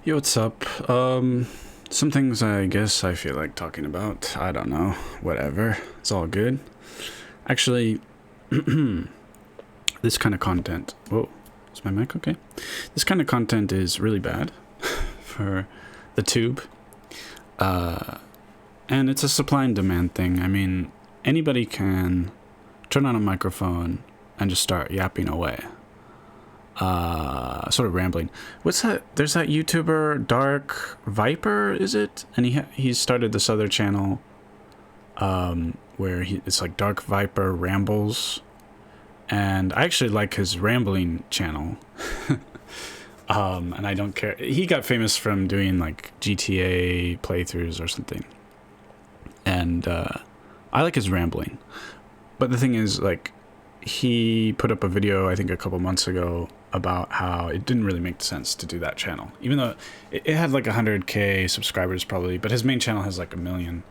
Yo, what's up? Some things I guess I feel like talking about. I don't know. Whatever. It's all good. Actually, this kind of content... Whoa. Is my mic okay? This kind of content is really bad for the tube. And it's a supply and demand thing. I mean, anybody can turn on a microphone and just start yapping away. Sort of rambling. What's that? There's that YouTuber, Dark Viper, is it? And he started this other channel, where it's like Dark Viper Rambles, and I actually like his rambling channel. And I don't care. He got famous from doing like GTA playthroughs or something, and I like his rambling. But the thing is, like, he put up a video, I think a couple months ago, about how it didn't really make sense to do that channel, even though it had like 100k subscribers probably, but his main channel has like 1 million.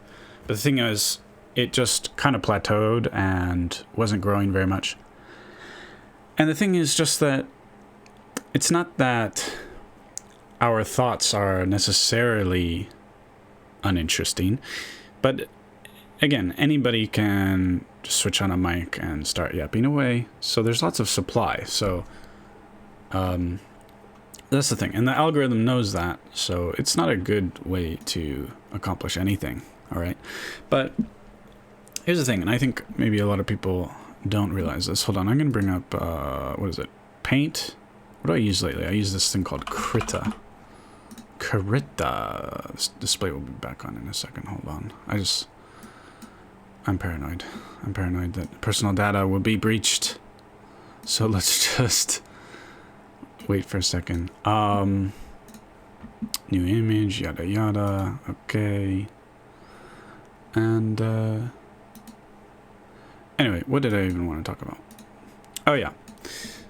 But the thing is, it just kind of plateaued and wasn't growing very much. And the thing is just that it's not that our thoughts are necessarily uninteresting, but again, anybody can just switch on a mic and start yapping away. So there's lots of supply. So that's the thing. And the algorithm knows that. So it's not a good way to accomplish anything. All right. But here's the thing. And I think maybe a lot of people don't realize this. Hold on. I'm going to bring up, what is it? Paint. What do I use lately? I use this thing called Krita. This display will be back on in a second. Hold on. I'm paranoid. I'm paranoid that personal data will be breached. So let's just wait for a second. New image, yada yada. Okay. And anyway, what did I even want to talk about? Oh yeah.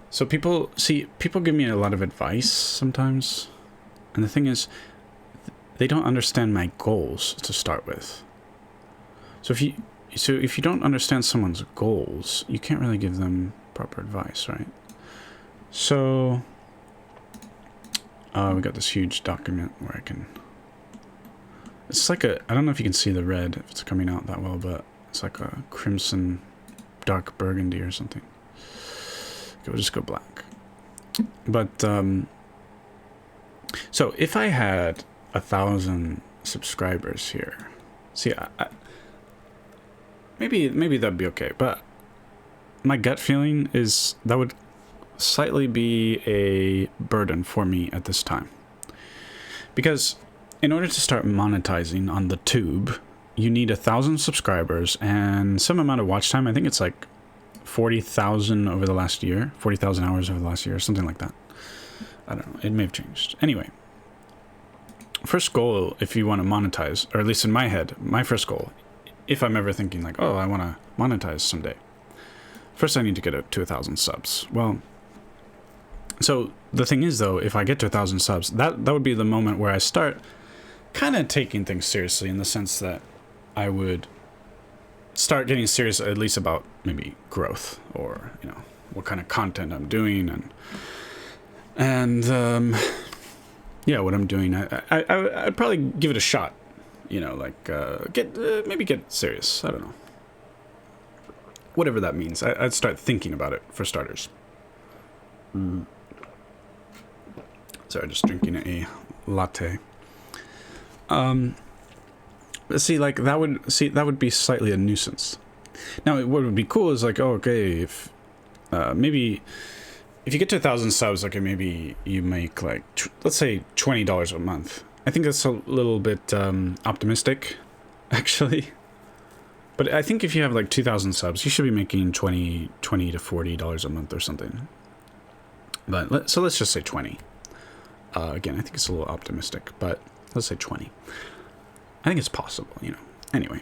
So people give me a lot of advice sometimes. And the thing is, they don't understand my goals to start with. So if you don't understand someone's goals, you can't really give them proper advice, right? So we got this huge document where I can... It's like I don't know if you can see the red, if it's coming out that well, but it's like a crimson, dark burgundy or something. Okay, we'll just go black. But, so if I had 1,000 subscribers here, see, maybe that'd be okay, but my gut feeling is that would slightly be a burden for me at this time. Because in order to start monetizing on the tube, you need 1,000 subscribers and some amount of watch time. I think it's like 40,000 over the last year, 40,000 hours over the last year, something like that. I don't know. It may have changed. Anyway, first goal, if you want to monetize, or at least in my head, my first goal, if I'm ever thinking like, oh, I want to monetize someday, first I need to get to 1,000 subs. Well, so the thing is though, if I get to 1,000 subs, that would be the moment where I start kind of taking things seriously, in the sense that I would start getting serious at least about maybe growth, or, you know, what kind of content I'm doing, and yeah, what I'm doing. I'd probably give it a shot, you know, like maybe get serious. I don't know, whatever that means. I'd start thinking about it, for starters. Sorry, just drinking a latte. See, like that would be slightly a nuisance. Now, what would be cool is like, oh, okay, if maybe if you get to 1,000 subs, okay, maybe you make like let's say $20 a month. I think that's a little bit optimistic, actually. But I think if you have like 2,000 subs, you should be making $20 to $40 a month or something. But so let's just say 20. Again, I think it's a little optimistic, but let's say 20. I think it's possible, you know. Anyway,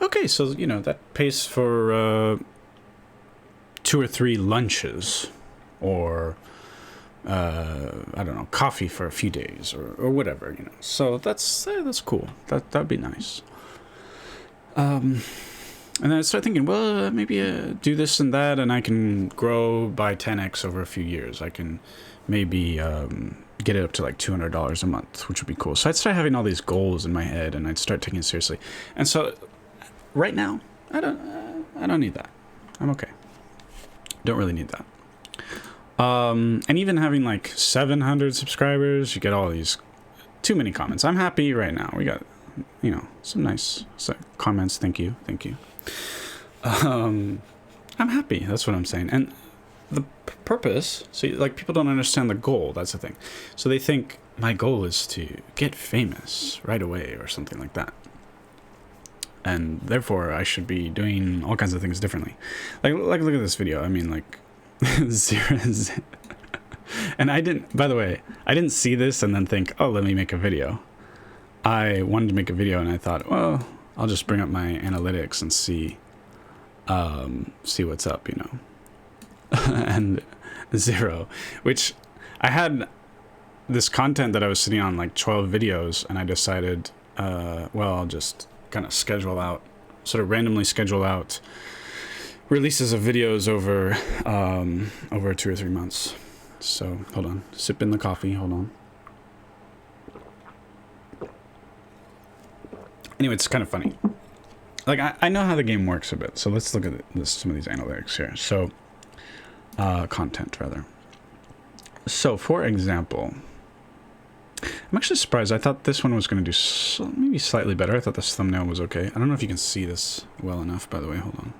okay, so, you know, that pays for 2 or 3 lunches, or I don't know, coffee for a few days, or whatever, you know. So that's cool. That'd be nice. And then I started thinking, well, maybe do this and that, and I can grow by 10x over a few years. I can maybe get it up to like $200 a month, which would be cool. So I'd start having all these goals in my head, and I'd start taking it seriously. And so right now, I don't need that. I'm okay. Don't really need that. And even having like 700 subscribers, you get all these too many comments. I'm happy right now. We got, you know, some nice comments. Thank you. I'm happy. That's what I'm saying. And the purpose, so like people don't understand the goal. That's the thing. So they think my goal is to get famous right away or something like that. And therefore I should be doing all kinds of things differently. Like look at this video. I mean, like zero. And by the way, I didn't see this and then think, oh, let me make a video. I wanted to make a video and I thought, well, I'll just bring up my analytics and see what's up, you know. And 0, which I had this content that I was sitting on like 12 videos, and I decided, well, I'll just kind of sort of randomly schedule out releases of videos over 2 or 3 months. So hold on, sip in the coffee, hold on. Anyway, it's kind of funny. Like I know how the game works a bit, so let's look at some of these analytics here. So content rather. So for example, I'm actually surprised. I thought this one was going to do maybe slightly better. I thought this thumbnail was okay. I don't know if you can see this well enough, by the way. Hold on.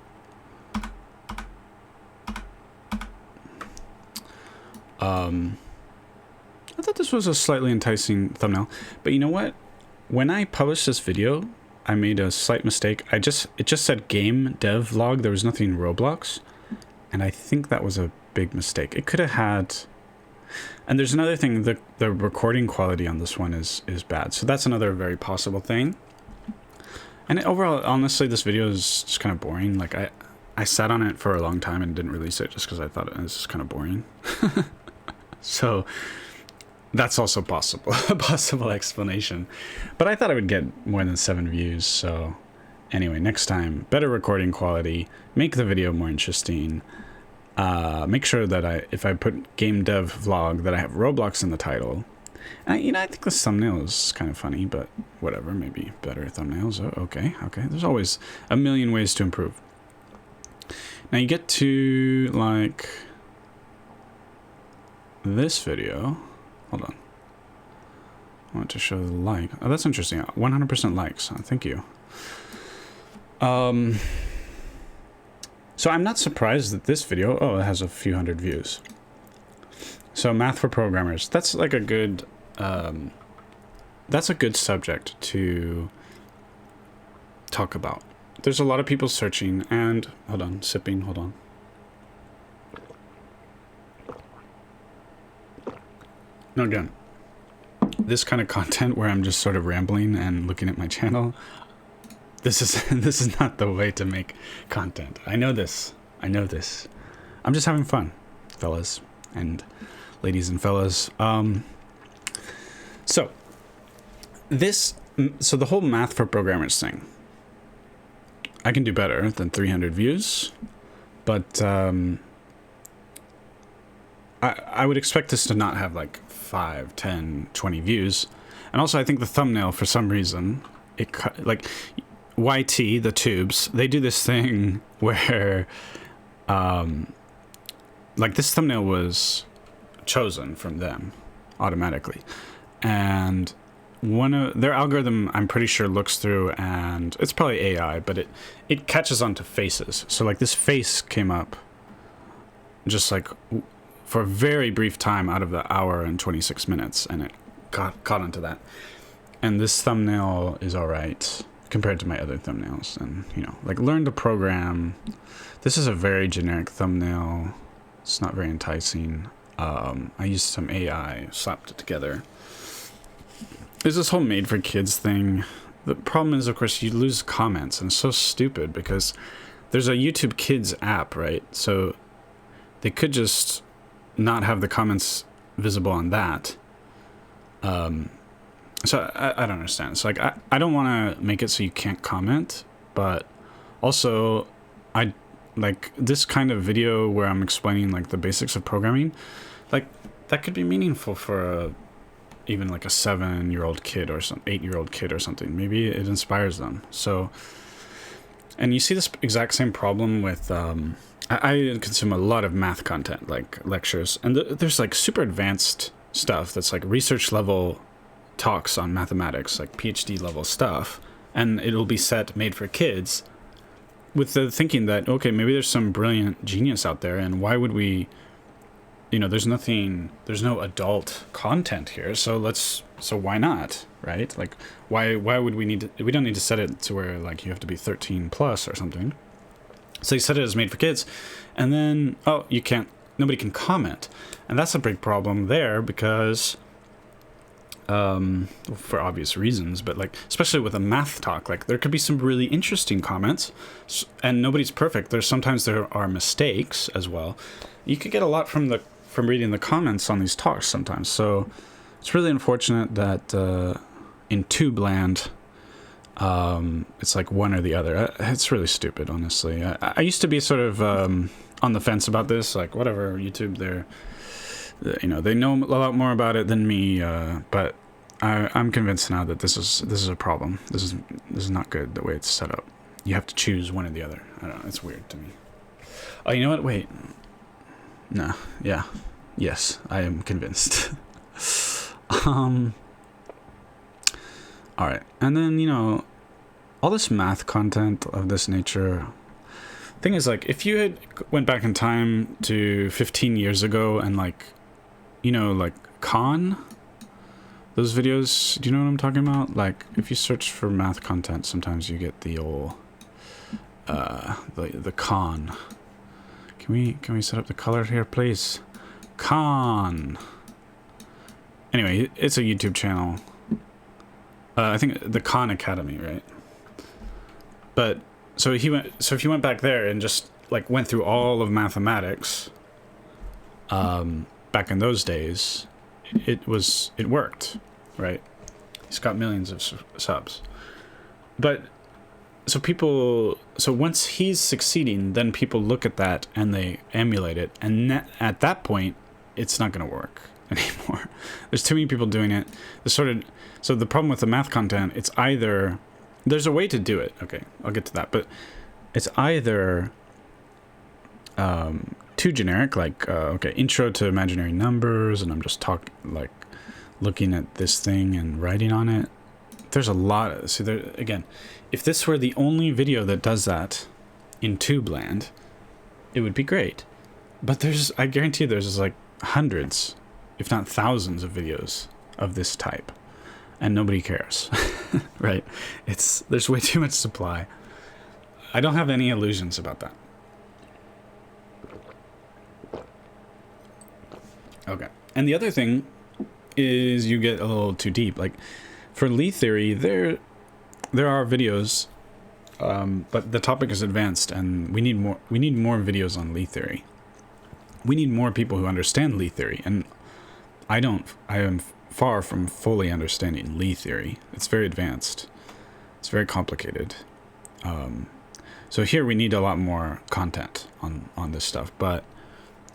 I thought this was a slightly enticing thumbnail, but you know what? When I published this video, I made a slight mistake. It just said game dev vlog. There was nothing Roblox, and I think that was a big mistake. It could have had. And there's another thing, the recording quality on this one is bad. So that's another very possible thing. And overall, honestly, this video is just kind of boring. Like I sat on it for a long time and didn't release it just because I thought it was kind of boring. So that's also possible, a possible explanation. But I thought I would get more than 7 views. So anyway, next time, better recording quality, make the video more interesting. Make sure that if I put game dev vlog, that I have Roblox in the title. You know, I think this thumbnail is kind of funny, but whatever, maybe better thumbnails. Oh, okay. There's always a million ways to improve. Now you get to like this video. Hold on. I want to show the like. Oh, that's interesting. 100% likes. Thank you. So I'm not surprised that this video, it has a few hundred views. So math for programmers, that's like a good, that's a good subject to talk about. There's a lot of people searching and, hold on. Now again, this kind of content where I'm just sort of rambling and looking at my channel, this is not the way to make content. I know this. I'm just having fun, fellas and ladies and fellas. So the whole math for programmers thing, I can do better than 300 views, but I would expect this to not have like 5, 10, 20 views. And also I think the thumbnail, for some reason, like YT, the tubes, they do this thing where like this thumbnail was chosen from them automatically, and one of their algorithm, I'm pretty sure, looks through, and it's probably AI, but it catches onto faces. So like this face came up just like for a very brief time out of the hour and 26 minutes, and it caught onto that. And this thumbnail is all right compared to my other thumbnails. And, you know, like learn to program. This is a very generic thumbnail. It's not very enticing. I used some AI, slapped it together. There's this whole made for kids thing. The problem is, of course, you lose comments, and it's so stupid because there's a YouTube Kids app, right? So they could just not have the comments visible on that. So I don't understand. It's like, I don't want to make it so you can't comment, but Also, I like this kind of video where I'm explaining like the basics of programming, like that could be meaningful for even like a 7-year-old kid or some 8-year-old kid or something. Maybe it inspires them. So, and you see this exact same problem with I consume a lot of math content, like lectures, and there's like super advanced stuff that's like research level talks on mathematics, like PhD level stuff, and it'll be set made for kids with the thinking that, okay, maybe there's some brilliant genius out there, and why would we, there's no adult content here, so why not, right? Like, why would we don't need to set it to where like you have to be 13 plus or something. So you set it as made for kids, and then, nobody can comment. And that's a big problem there because, for obvious reasons, but like, especially with a math talk, like there could be some really interesting comments, and nobody's perfect. Sometimes there are mistakes as well. You could get a lot from reading the comments on these talks sometimes. So it's really unfortunate that in tube land, it's like one or the other. It's really stupid, honestly. I used to be sort of on the fence about this, like whatever, YouTube, they know a lot more about it than me, but I'm convinced now that this is a problem. This is not good the way it's set up. You have to choose one or the other. I don't know, it's weird to me. Oh, you know what? Wait. No. Yeah. Yes, I am convinced. All right, and then all this math content of this nature. Thing is, like, if you had went back in time to 15 years ago and like Khan, those videos, do you know what I'm talking about? Like, if you search for math content, sometimes you get the old the Khan. Can we set up the color here, please? Khan. Anyway, it's a YouTube channel. I think the Khan Academy, right? But so if you went back there and just like went through all of mathematics, back in those days, it worked, right? He's got millions of subs. But so once he's succeeding, then people look at that and they emulate it, and at that point, it's not going to work anymore. There's too many people doing it. So the problem with the math content, it's either, there's a way to do it. Okay, I'll get to that. But it's either too generic, like, intro to imaginary numbers, and I'm just looking at this thing and writing on it. There's a lot. So there, again, if this were the only video that does that in TubeLand, it would be great. But I guarantee there's like hundreds, if not thousands of videos of this type. And nobody cares, right? There's way too much supply. I don't have any illusions about that. Okay. And the other thing is you get a little too deep. Like for Lie theory, there are videos, but the topic is advanced, and we need more videos on Lie theory. We need more people who understand Lie theory, and I am far from fully understanding Lie theory. It's very advanced. It's very complicated. So here we need a lot more content on this stuff. But,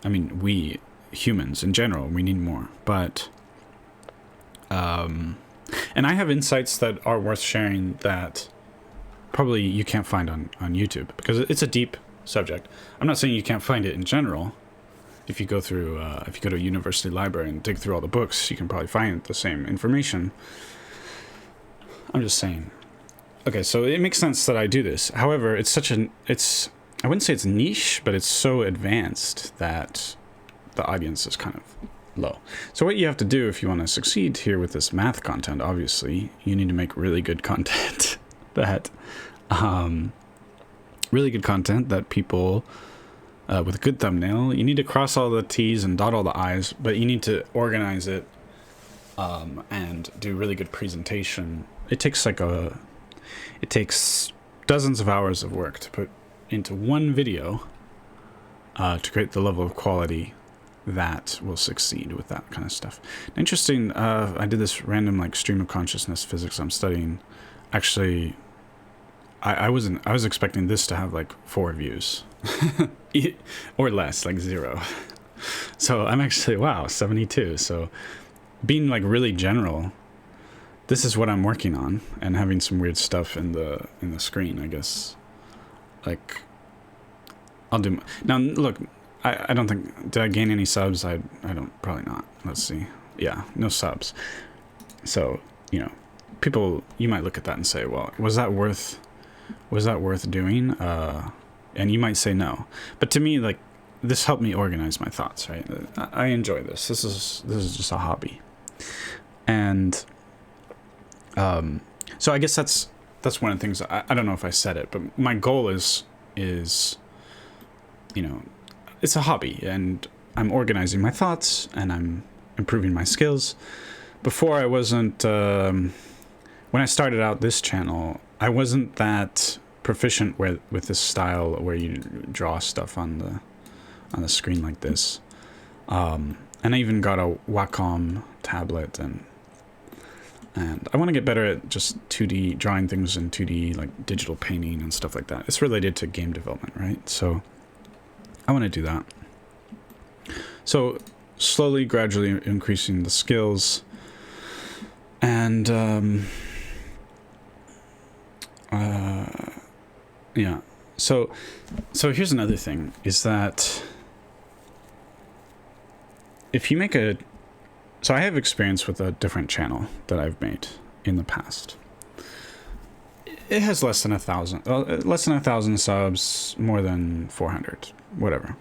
I mean, we humans in general, we need more. But, and I have insights that are worth sharing that probably you can't find on YouTube, because it's a deep subject. I'm not saying you can't find it in general. If you go to a university library and dig through all the books, you can probably find the same information. I'm just saying. Okay, so it makes sense that I do this. However, I wouldn't say it's niche, but it's so advanced that the audience is kind of low. So what you have to do if you want to succeed here with this math content, obviously, you need to make really good content that people, with a good thumbnail, you need to cross all the T's and dot all the I's, but you need to organize it and do really good presentation. It takes dozens of hours of work to put into one video to create the level of quality that will succeed with that kind of stuff. Interesting, I did this random stream of consciousness physics I'm studying. Actually, I was expecting this to have like 4 views or less, like 0. So I'm actually, wow, 72. So being like really general, this is what I'm working on, and having some weird stuff in the screen, I guess. Like, I'll do now. Look, I don't think, did I gain any subs? I don't, probably not. Let's see. Yeah, no subs. So, you know, people, you might look at that and say, well, was that worth doing? And you might say no. But to me, like, this helped me organize my thoughts, right? I enjoy this. This is just a hobby. And so I guess that's one of the things. I don't know if I said it, but my goal is, you know, it's a hobby, and I'm organizing my thoughts, and I'm improving my skills. Before, I wasn't, when I started out this channel, I wasn't that proficient with this style where you draw stuff on the screen like this. And I even got a Wacom tablet, and I want to get better at just 2D, drawing things in 2D, like digital painting and stuff like that. It's related to game development, right? So I want to do that. So slowly, gradually increasing the skills. And yeah. So here's another thing, is that if you make so I have experience with a different channel that I've made in the past. It has less than 1,000 subs, more than 400, whatever.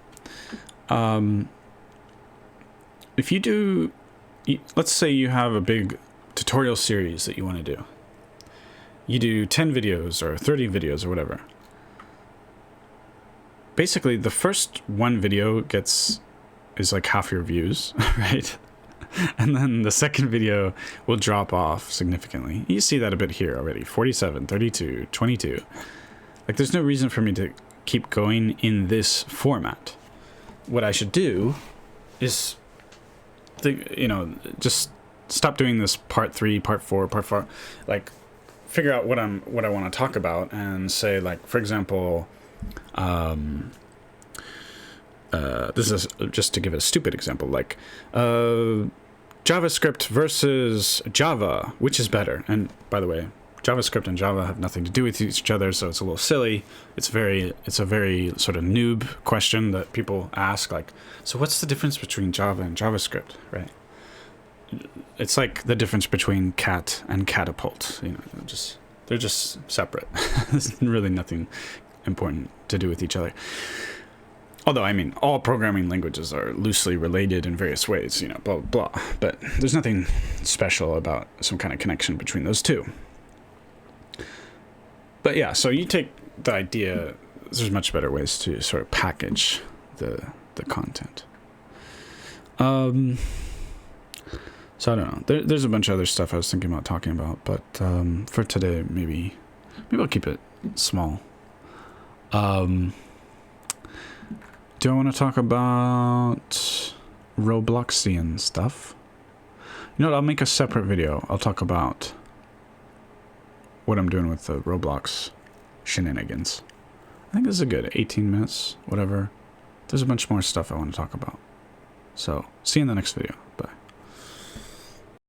If you do, let's say you have a big tutorial series that you want to do. You do 10 videos or 30 videos or whatever. Basically, the first one video is like half your views, right? And then the second video will drop off significantly. You see that a bit here already. 47, 32, 22. Like, there's no reason for me to keep going in this format. What I should do is, just stop doing this part 3, part 4, part 4. Like, figure out what I want to talk about, and say, like, for example, this is just to give a stupid example, like JavaScript versus Java, which is better? And by the way, JavaScript and Java have nothing to do with each other, so it's a little silly. It's a very sort of noob question that people ask, like, so what's the difference between Java and JavaScript, right? It's like the difference between cat and catapult. You know, they're just separate. There's really nothing important to do with each other. Although, I mean, all programming languages are loosely related in various ways, you know, blah, blah, blah. But there's nothing special about some kind of connection between those two. But yeah, so you take the idea, there's much better ways to sort of package the content. So I don't know. There's a bunch of other stuff I was thinking about talking about, but for today, maybe I'll keep it small. Do I want to talk about Robloxian stuff? You know what, I'll make a separate video. I'll talk about what I'm doing with the Roblox shenanigans. I think this is a good 18 minutes, whatever. There's a bunch more stuff I want to talk about. So, see you in the next video.